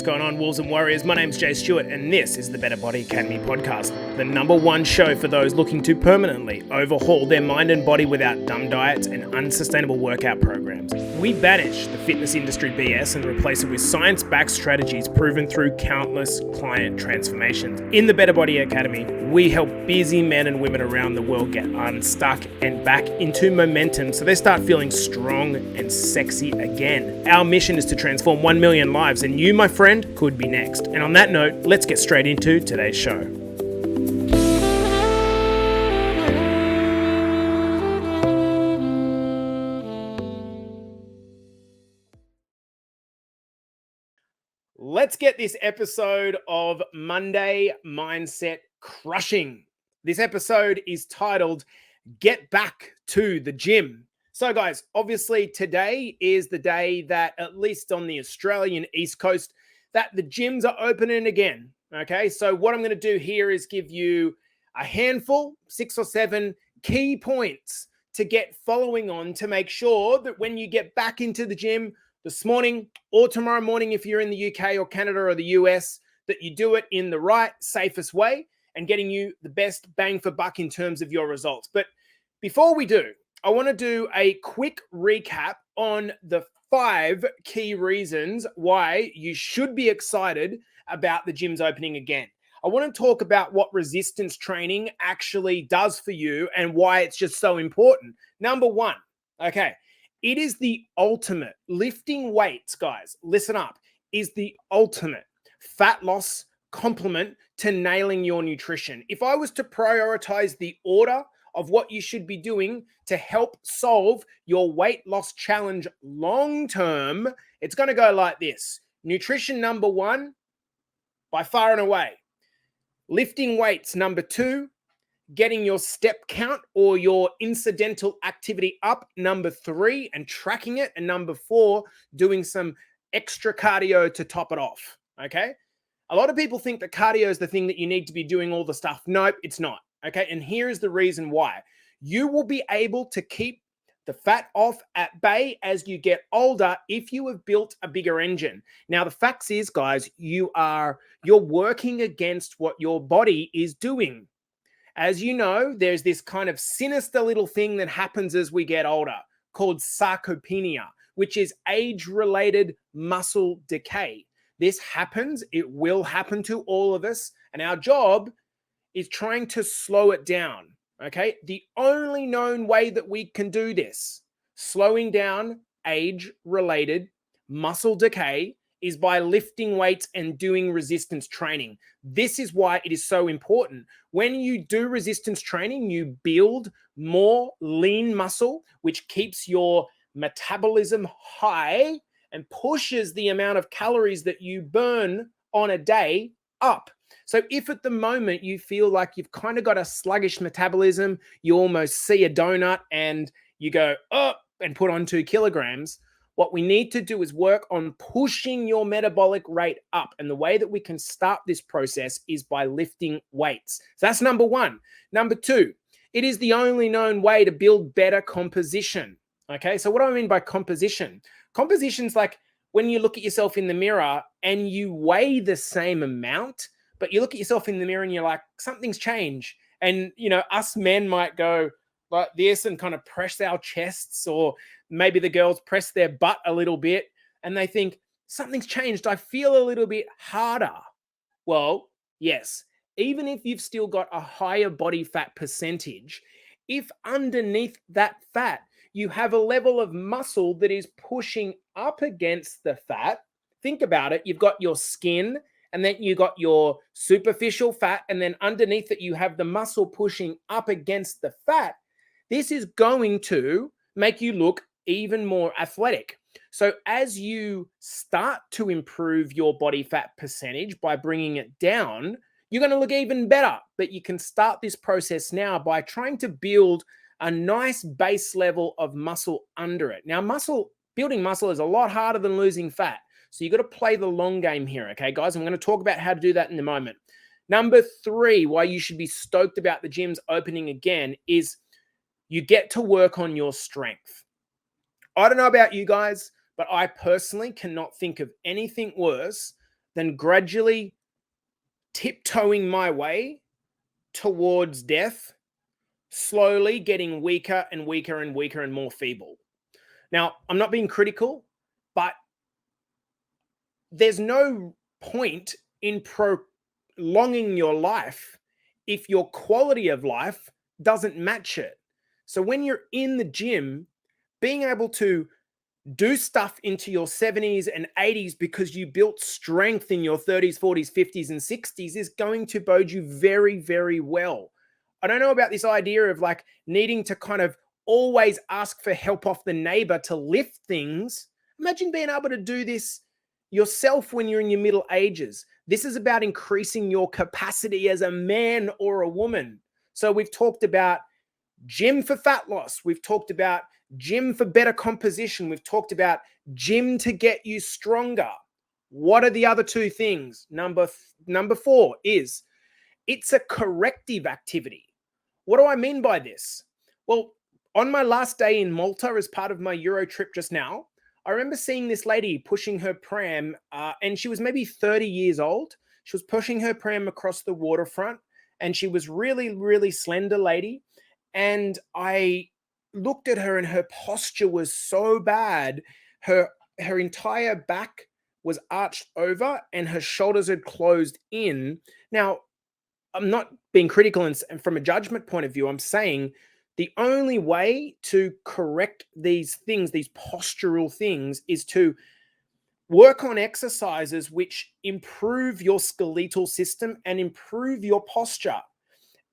What's going on, Wolves and Warriors? My name's Jay Stewart, and this is the Better Body Academy podcast, the #1 show for those looking to permanently overhaul their mind and body without dumb diets and unsustainable workout programs. We banish the fitness industry BS and replace it with science-backed strategies proven through countless client transformations. In the Better Body Academy, we help busy men and women around the world get unstuck and back into momentum so they start feeling strong and sexy again. Our mission is to transform 1 million lives, and you, my friend, could be next. And on that note, let's get straight into today's show. Let's get this episode of Monday Mindset crushing. This episode is titled Get Back to the Gym. So guys, obviously today is the day that, at least on the Australian East Coast, that the gyms are opening again. Okay, so what I'm going to do here is give you a handful, 6 or 7 key points to get following on to make sure that when you get back into the gym this morning or tomorrow morning, if you're in the UK or Canada or the US, that you do it in the right, safest way and getting you the best bang for buck in terms of your results. But before we do, I want to do a quick recap on the 5 key reasons why you should be excited about the gyms opening again. I want to talk about what resistance training actually does for you and why it's just so important. Number 1, okay, it is the ultimate. Lifting weights, guys, listen up, is the ultimate fat loss complement to nailing your nutrition. If I was to prioritize the order of what you should be doing to help solve your weight loss challenge long term, it's going to go like this. Nutrition, number 1, by far and away. Lifting weights, number 2. Getting your step count or your incidental activity up, number 3, and tracking it. And number 4, doing some extra cardio to top it off. Okay. A lot of people think that cardio is the thing that you need to be doing all the stuff. Nope, it's not. Okay. And here is the reason why. You will be able to keep the fat off at bay as you get older if you have built a bigger engine. Now, the facts is, guys, you're working against what your body is doing. As you know, there's this kind of sinister little thing that happens as we get older called sarcopenia, which is age-related muscle decay. This happens. It will happen to all of us. And our job is trying to slow it down. Okay. The only known way that we can do this, slowing down age-related muscle decay, is by lifting weights and doing resistance training. This is why it is so important. When you do resistance training, you build more lean muscle, which keeps your metabolism high and pushes the amount of calories that you burn on a day up. So if at the moment you feel like you've kind of got a sluggish metabolism, you almost see a donut and you go, oh, and put on 2 kilograms, what we need to do is work on pushing your metabolic rate up. And the way that we can start this process is by lifting weights. So that's number 1. Number 2, it is the only known way to build better composition. Okay, so what do I mean by composition? Composition's like when you look at yourself in the mirror and you weigh the same amount, but you look at yourself in the mirror and you're like, something's changed. And, you know, us men might go like this and kind of press our chests, or maybe the girls press their butt a little bit and they think, something's changed. I feel a little bit harder. Well, yes, even if you've still got a higher body fat percentage, if underneath that fat, you have a level of muscle that is pushing up against the fat, think about it. You've got your skin, and then you got your superficial fat, and then underneath it, you have the muscle pushing up against the fat. This is going to make you look even more athletic. So as you start to improve your body fat percentage by bringing it down, you're going to look even better. But you can start this process now by trying to build a nice base level of muscle under it. Now, building muscle is a lot harder than losing fat. So you've got to play the long game here, okay, guys? I'm going to talk about how to do that in a moment. Number 3, why you should be stoked about the gyms opening again is you get to work on your strength. I don't know about you guys, but I personally cannot think of anything worse than gradually tiptoeing my way towards death, slowly getting weaker and weaker and weaker and more feeble. Now, I'm not being critical, but there's no point in prolonging your life if your quality of life doesn't match it. So when you're in the gym, being able to do stuff into your 70s and 80s because you built strength in your 30s, 40s, 50s, and 60s is going to bode you very, very well. I don't know about this idea of like needing to kind of always ask for help off the neighbor to lift things. Imagine being able to do this yourself when you're in your middle ages. This is about increasing your capacity as a man or a woman. So we've talked about gym for fat loss. We've talked about gym for better composition. We've talked about gym to get you stronger. What are the other two things? Number 4 is it's a corrective activity. What do I mean by this? Well, on my last day in Malta as part of my Euro trip just now, I remember seeing this lady pushing her pram, and she was maybe 30 years old. She was pushing her pram across the waterfront, and she was really, really slender lady. And I looked at her, and her posture was so bad. Her entire back was arched over, and her shoulders had closed in. Now, I'm not being critical, and from a judgment point of view, I'm saying the only way to correct these things, these postural things, is to work on exercises which improve your skeletal system and improve your posture.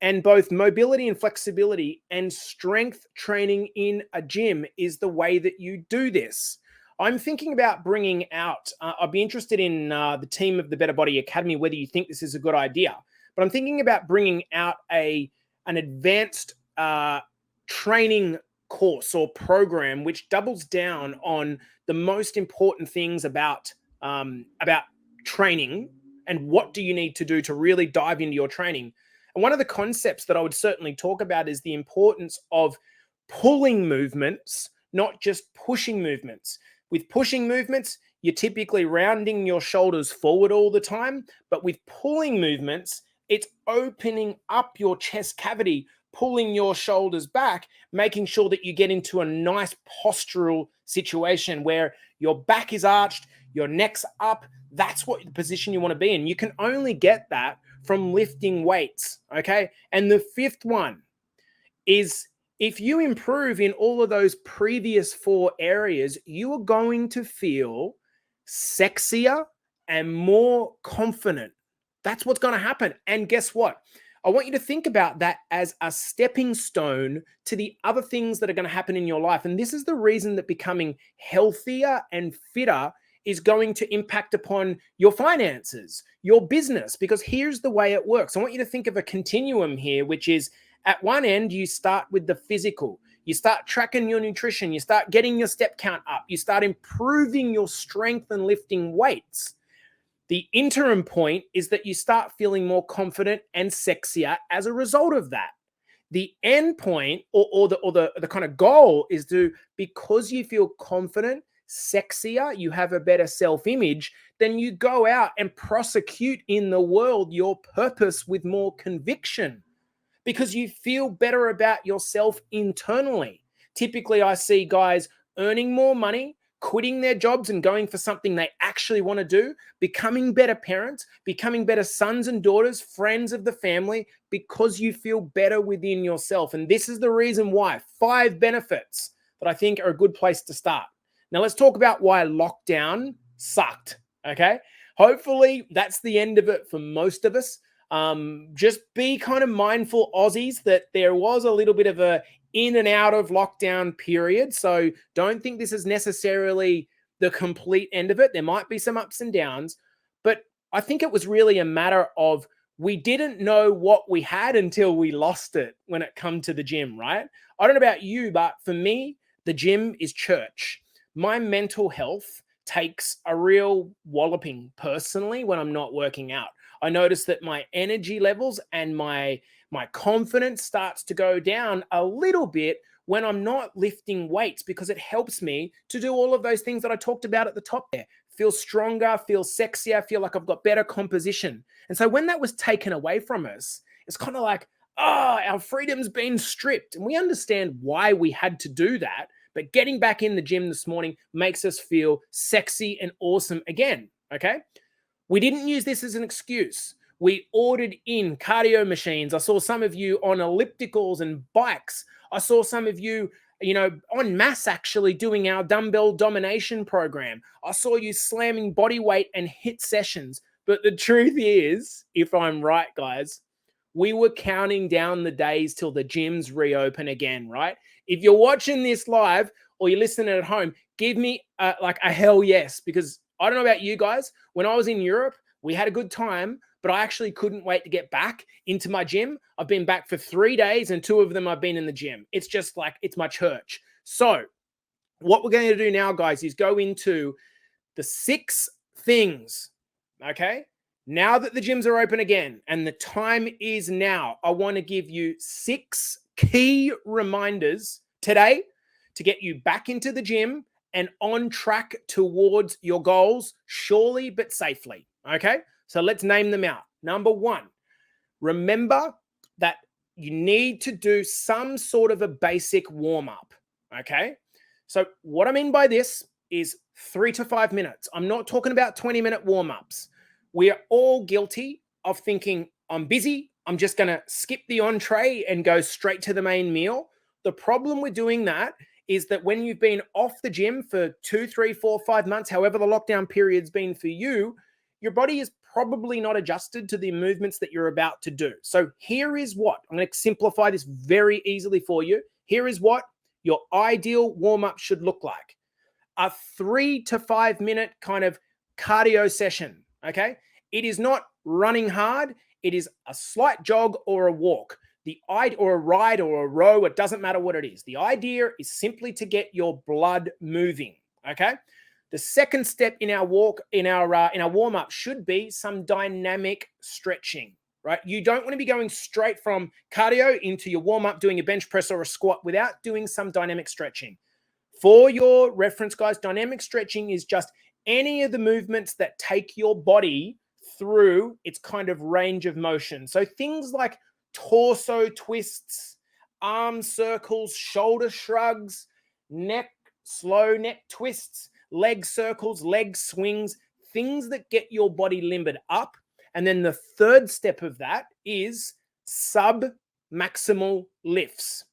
And both mobility and flexibility and strength training in a gym is the way that you do this. I'm thinking about bringing out, I'd be interested in the team of the Better Body Academy, whether you think this is a good idea. But I'm thinking about bringing out an advanced training course or program which doubles down on the most important things about training and what do you need to do to really dive into your training. And one of the concepts that I would certainly talk about is the importance of pulling movements, not just pushing movements. With pushing movements, you're typically rounding your shoulders forward all the time, but with pulling movements, it's opening up your chest cavity, pulling your shoulders back, making sure that you get into a nice postural situation where your back is arched, your neck's up. That's what the position you want to be in. You can only get that from lifting weights, okay? And the 5th one is if you improve in all of those previous 4 areas, you are going to feel sexier and more confident. That's what's going to happen. And guess what? I want you to think about that as a stepping stone to the other things that are going to happen in your life. And this is the reason that becoming healthier and fitter is going to impact upon your finances, your business, because here's the way it works. I want you to think of a continuum here, which is at one end, you start with the physical. You start tracking your nutrition. You start getting your step count up. You start improving your strength and lifting weights. The interim point is that you start feeling more confident and sexier as a result of that. The end point or the kind of goal is to, because you feel confident, sexier, you have a better self-image, then you go out and prosecute in the world your purpose with more conviction because you feel better about yourself internally. Typically, I see guys earning more money, quitting their jobs and going for something they actually want to do, becoming better parents, becoming better sons and daughters, friends of the family, because you feel better within yourself. And this is the reason why 5 benefits that I think are a good place to start. Now, let's talk about why lockdown sucked, okay? Hopefully, that's the end of it for most of us. Just be kind of mindful, Aussies, that there was a little bit of a in and out of lockdown period. So don't think this is necessarily the complete end of it. There might be some ups and downs, but I think it was really a matter of we didn't know what we had until we lost it when it come to the gym, right? I don't know about you, but for me, the gym is church. My mental health takes a real walloping personally when I'm not working out. I notice that my energy levels and my confidence starts to go down a little bit when I'm not lifting weights, because it helps me to do all of those things that I talked about at the top there. feel stronger, feel sexier, feel like I've got better composition. And so when that was taken away from us, it's kind of like, our freedom's been stripped. And we understand why we had to do that. But getting back in the gym this morning makes us feel sexy and awesome again, okay? We didn't use this as an excuse. We ordered in cardio machines. I saw some of you on ellipticals and bikes. I saw some of you, en masse actually doing our dumbbell domination program. I saw you slamming body weight and HIIT sessions. But the truth is, if I'm right, guys, we were counting down the days till the gyms reopen again, right? If you're watching this live or you're listening at home, give me a hell yes, because I don't know about you guys. When I was in Europe, we had a good time, but I actually couldn't wait to get back into my gym. I've been back for 3 days and 2 of them I've been in the gym. It's just like, it's my church. So what we're going to do now, guys, is go into the 6 things, okay? Now that the gyms are open again and the time is now, I want to give you 6 key reminders today to get you back into the gym and on track towards your goals, surely but safely, okay? So let's name them out. Number 1, remember that you need to do some sort of a basic warm-up, okay? So what I mean by this is 3 to 5 minutes. I'm not talking about 20-minute warm-ups. We are all guilty of thinking, I'm busy, I'm just going to skip the entree and go straight to the main meal. The problem with doing that is that when you've been off the gym for 2, 3, 4, 5 months, however the lockdown period's been for you, your body is probably not adjusted to the movements that you're about to do. So here is what, I'm going to simplify this very easily for you. Here is what your ideal warm-up should look like. A 3 to 5 minute kind of cardio session, okay? It is not running hard. It is a slight jog or a walk. Or a ride or a row, it doesn't matter what it is. The idea is simply to get your blood moving, okay? The second step in our warm-up should be some dynamic stretching, right? You don't want to be going straight from cardio into your warm-up, doing a bench press or a squat without doing some dynamic stretching. For your reference, guys, dynamic stretching is just any of the movements that take your body through its kind of range of motion. So things like torso twists, arm circles, shoulder shrugs, slow neck twists, leg circles, leg swings, things that get your body limbered up. And then the third step of that is sub-maximal lifts.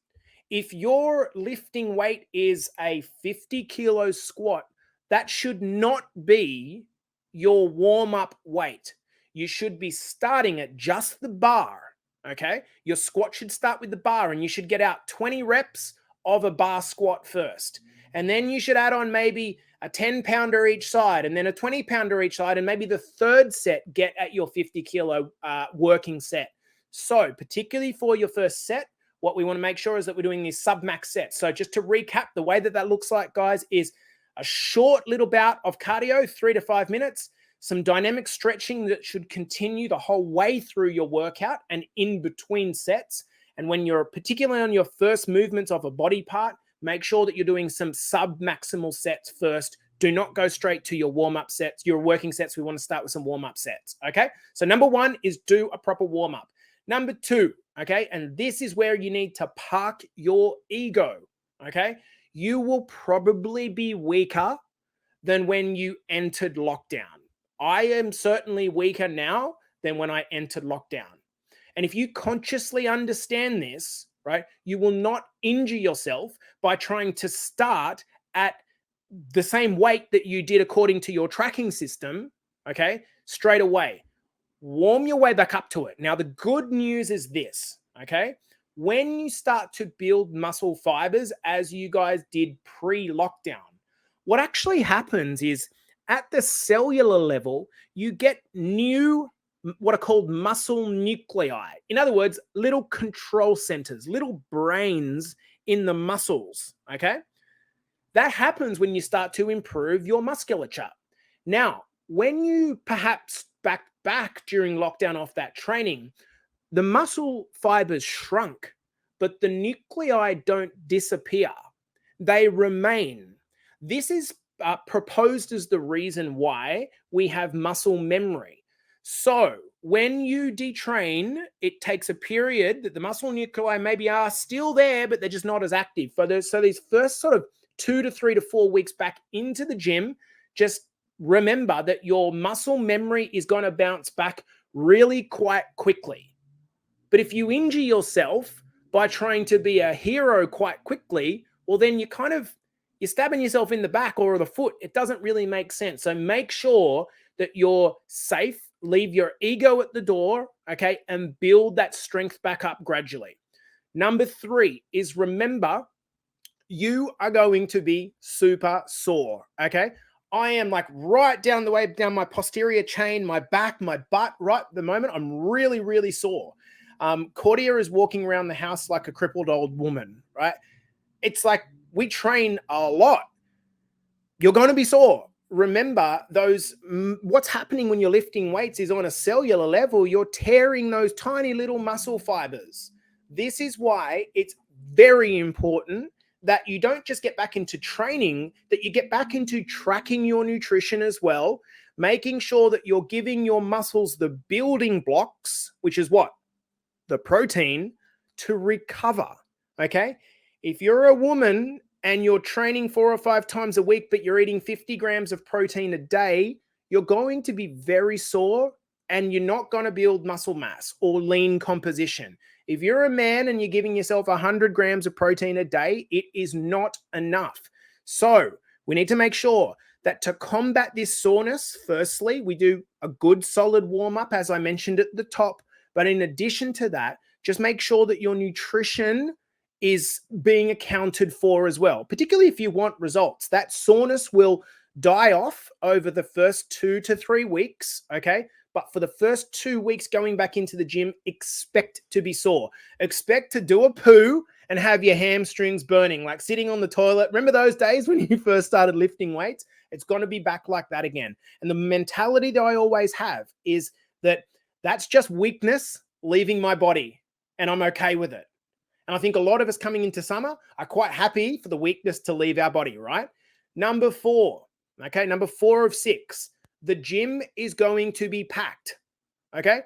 If your lifting weight is a 50 kilo squat, that should not be your warm-up weight. You should be starting at just the bar. Okay, your squat should start with the bar and you should get out 20 reps of a bar squat first. And then you should add on maybe a 10-pounder each side and then a 20-pounder each side. And maybe the third set, get at your 50 kilo working set. So particularly for your first set, what we want to make sure is that we're doing these sub-max sets. So just to recap, the way that that looks like, guys, is a short little bout of cardio, 3 to 5 minutes, some dynamic stretching that should continue the whole way through your workout and in between sets. And when you're particularly on your first movements of a body part, make sure that you're doing some sub-maximal sets first. Do not go straight to your warm-up sets, your working sets. We want to start with some warm-up sets, okay? So number 1 is do a proper warm-up. Number 2, okay, and this is where you need to park your ego, okay? You will probably be weaker than when you entered lockdown. I am certainly weaker now than when I entered lockdown. And if you consciously understand this, right, you will not injure yourself by trying to start at the same weight that you did according to your tracking system, okay, straight away. Warm your way back up to it. Now, the good news is this, okay? When you start to build muscle fibers, as you guys did pre-lockdown, what actually happens is at the cellular level, you get new, what are called muscle nuclei. In other words, little control centers, little brains in the muscles, okay? That happens when you start to improve your musculature. Now, when you perhaps back during lockdown off that training, the muscle fibers shrunk, but the nuclei don't disappear. They remain. This is proposed as the reason why we have muscle memory. So when you detrain, it takes a period that the muscle nuclei maybe are still there, but they're just not as active. So these first sort of 2 to 3 to 4 weeks back into the gym, just remember that your muscle memory is going to bounce back really quite quickly. But if you injure yourself by trying to be a hero quite quickly, well, then you're stabbing yourself in the back or the foot. It doesn't really make sense. So make sure that you're safe, leave your ego at the door, okay, and build that strength back up gradually. Number 3 is remember, you are going to be super sore, okay? I am like right down the way, down my posterior chain, my back, my butt, right at the moment, I'm really, really sore. Cordia is walking around the house like a crippled old woman, right? It's like we train a lot. You're going to be sore. Remember, what's happening when you're lifting weights is on a cellular level, you're tearing those tiny little muscle fibers. This is why it's very important that you don't just get back into training, that you get back into tracking your nutrition as well, making sure that you're giving your muscles the building blocks, which is what? The protein to recover, okay? If you're a woman and you're training 4 or 5 times a week, but you're eating 50 grams of protein a day, you're going to be very sore and you're not going to build muscle mass or lean composition. If you're a man and you're giving yourself 100 grams of protein a day, it is not enough. So we need to make sure that to combat this soreness, firstly, we do a good solid warm-up, as I mentioned at the top. But in addition to that, just make sure that your nutrition is being accounted for as well, particularly if you want results. That soreness will die off over the first 2 to 3 weeks, okay? But for the first 2 weeks going back into the gym, expect to be sore. Expect to do a poo and have your hamstrings burning, like sitting on the toilet. Remember those days when you first started lifting weights? It's going to be back like that again. And the mentality that I always have is that that's just weakness leaving my body, and I'm okay with it. And I think a lot of us coming into summer are quite happy for the weakness to leave our body, right? Number 4, okay? Number 4 of 6, the gym is going to be packed, okay?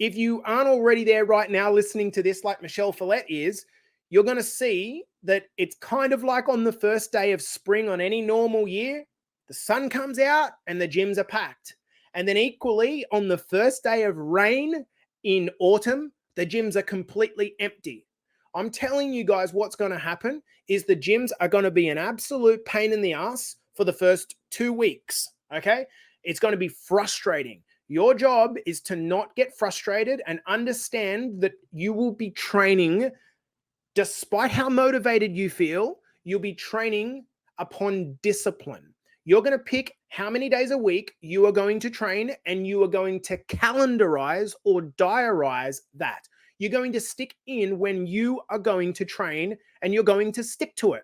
If you aren't already there right now listening to this like Michelle Follett is, you're going to see that it's kind of like on the first day of spring on any normal year, the sun comes out and the gyms are packed. And then equally on the first day of rain in autumn, the gyms are completely empty. I'm telling you guys what's going to happen is the gyms are going to be an absolute pain in the ass for the first 2 weeks, okay? It's going to be frustrating. Your job is to not get frustrated and understand that you will be training, despite how motivated you feel, you'll be training upon discipline. You're going to pick how many days a week you are going to train, and you are going to calendarize or diarize that. You're going to stick in when you are going to train, and you're going to stick to it.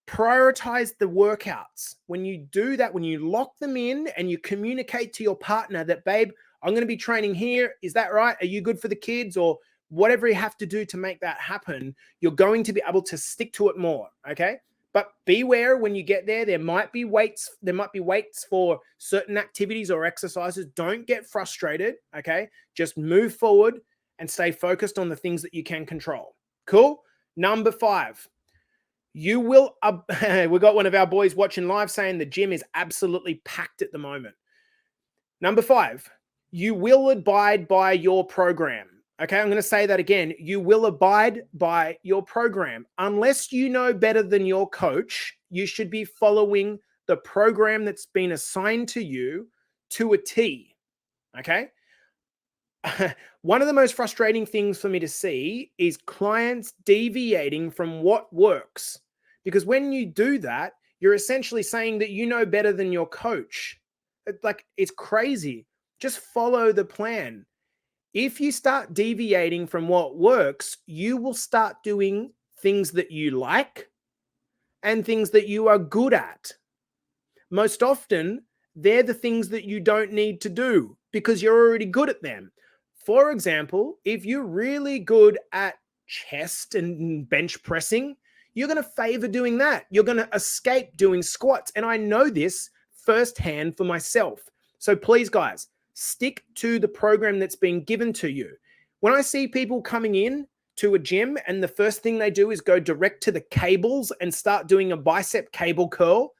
Prioritize the workouts. When you do that, when you lock them in and you communicate to your partner that, babe, I'm going to be training here. Is that right? Are you good for the kids? Or whatever you have to do to make that happen, you're going to be able to stick to it more, okay? But beware when you get there. There might be weights for certain activities or exercises. Don't get frustrated, okay? Just move forward and stay focused on the things that you can control. Cool? Number 5. You will, we got one of our boys watching live saying the gym is absolutely packed at the moment. Number 5, you will abide by your program. Okay, I'm going to say that again. You will abide by your program. Unless you know better than your coach, you should be following the program that's been assigned to you to a T. Okay? One of the most frustrating things for me to see is clients deviating from what works. Because when you do that, you're essentially saying that you know better than your coach. It's crazy. Just follow the plan. If you start deviating from what works, you will start doing things that you like and things that you are good at. Most often, they're the things that you don't need to do because you're already good at them. For example, if you're really good at chest and bench pressing, you're going to favor doing that. You're going to escape doing squats. And I know this firsthand for myself. So please, guys, stick to the program that's been given to you. When I see people coming in to a gym and the first thing they do is go direct to the cables and start doing a bicep cable curl,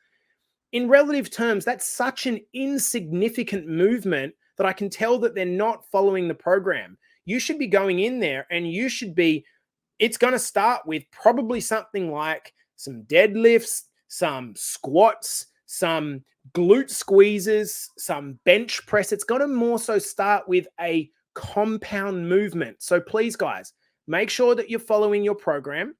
in relative terms, that's such an insignificant movement that I can tell that they're not following the program. You should be going in there and it's going to start with probably something like some deadlifts, some squats, some glute squeezes, some bench press. It's going to more so start with a compound movement. So please, guys, make sure that you're following your program.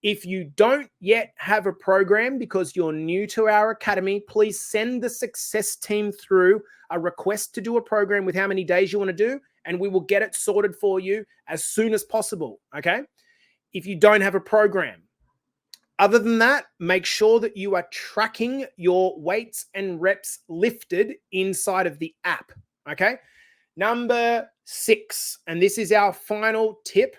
If you don't yet have a program because you're new to our academy, please send the success team through a request to do a program with how many days you want to do, and we will get it sorted for you as soon as possible, okay? If you don't have a program, other than that, make sure that you are tracking your weights and reps lifted inside of the app, okay? Number 6, and this is our final tip,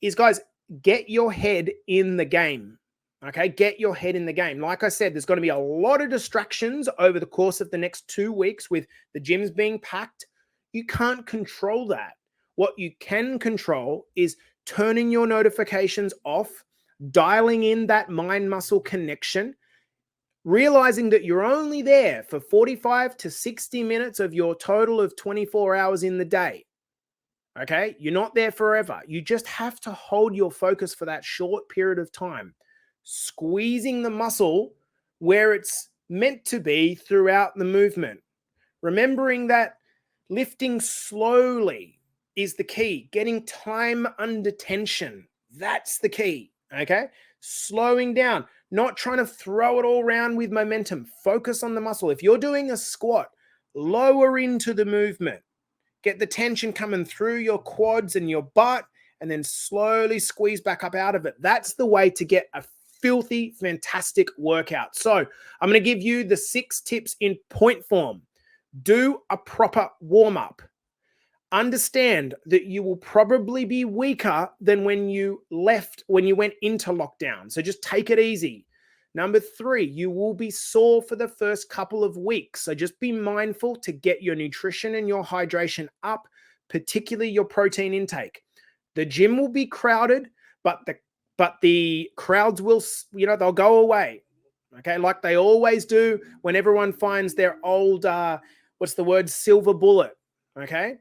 is, guys, get your head in the game, okay? Get your head in the game. Like I said, there's going to be a lot of distractions over the course of the next 2 weeks with the gyms being packed. You can't control that. What you can control is turning your notifications off, dialing in that mind-muscle connection, realizing that you're only there for 45 to 60 minutes of your total of 24 hours in the day. Okay? You're not there forever. You just have to hold your focus for that short period of time, squeezing the muscle where it's meant to be throughout the movement. Remembering that lifting slowly is the key. Getting time under tension, that's the key, okay? Slowing down, not trying to throw it all around with momentum. Focus on the muscle. If you're doing a squat, lower into the movement. Get the tension coming through your quads and your butt, and then slowly squeeze back up out of it. That's the way to get a filthy, fantastic workout. So I'm going to give you the 6 tips in point form. Do a proper warm-up. Understand that you will probably be weaker than when you went into lockdown. So just take it easy. Number 3, you will be sore for the first couple of weeks. So just be mindful to get your nutrition and your hydration up, particularly your protein intake. The gym will be crowded, but the crowds will, they'll go away. Okay, like they always do when everyone finds their old, silver bullet. Okay,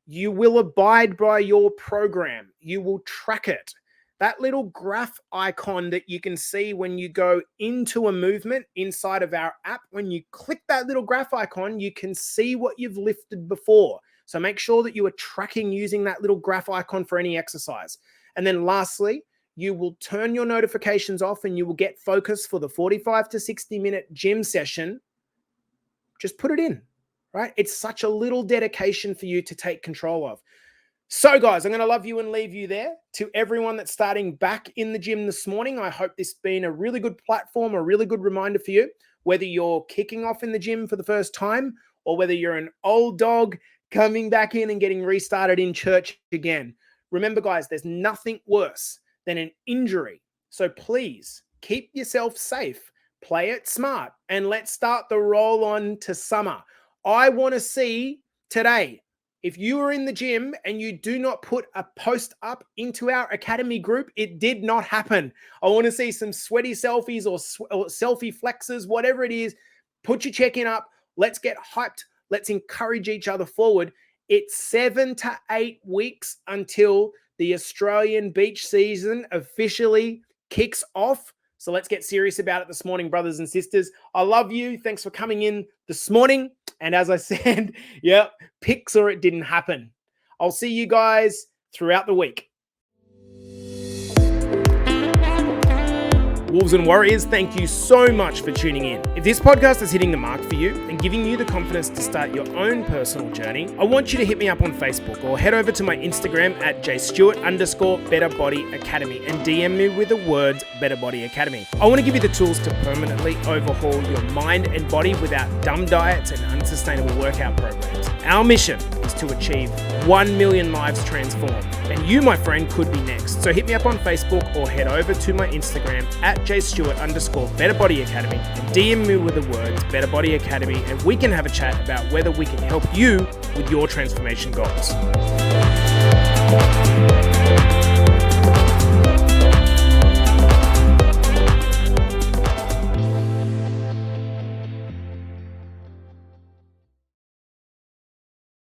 you will abide by your program. You will track it. That little graph icon that you can see when you go into a movement inside of our app, when you click that little graph icon, you can see what you've lifted before. So make sure that you are tracking using that little graph icon for any exercise. And then lastly, you will turn your notifications off and you will get focused for the 45 to 60 minute gym session. Just put it in, right? It's such a little dedication for you to take control of. So guys, I'm going to love you and leave you there. To everyone that's starting back in the gym this morning, I hope this has been a really good platform, a really good reminder for you, whether you're kicking off in the gym for the first time or whether you're an old dog coming back in and getting restarted in church again. Remember guys, there's nothing worse than an injury. So please keep yourself safe, play it smart, and let's start the roll on to summer. I want to see today, if you are in the gym and you do not put a post up into our academy group, it did not happen. I want to see some sweaty selfies or selfie flexes, whatever it is. Put your check-in up. Let's get hyped. Let's encourage each other forward. It's 7 to 8 weeks until the Australian beach season officially kicks off. So let's get serious about it this morning, brothers and sisters. I love you. Thanks for coming in this morning. And as I said, pics or it didn't happen. I'll see you guys throughout the week. Wolves and Warriors, thank you so much for tuning in. If this podcast is hitting the mark for you and giving you the confidence to start your own personal journey, I want you to hit me up on Facebook or head over to my Instagram at jstewart_BetterBodyAcademy and DM me with the words Better Body Academy. I want to give you the tools to permanently overhaul your mind and body without dumb diets and unsustainable workout programs. Our mission is to achieve 1 million lives transformed. And you, my friend, could be next. So hit me up on Facebook or head over to my Instagram at jstewart_BetterBodyAcademy and DM me with the words Better Body Academy, and we can have a chat about whether we can help you with your transformation goals.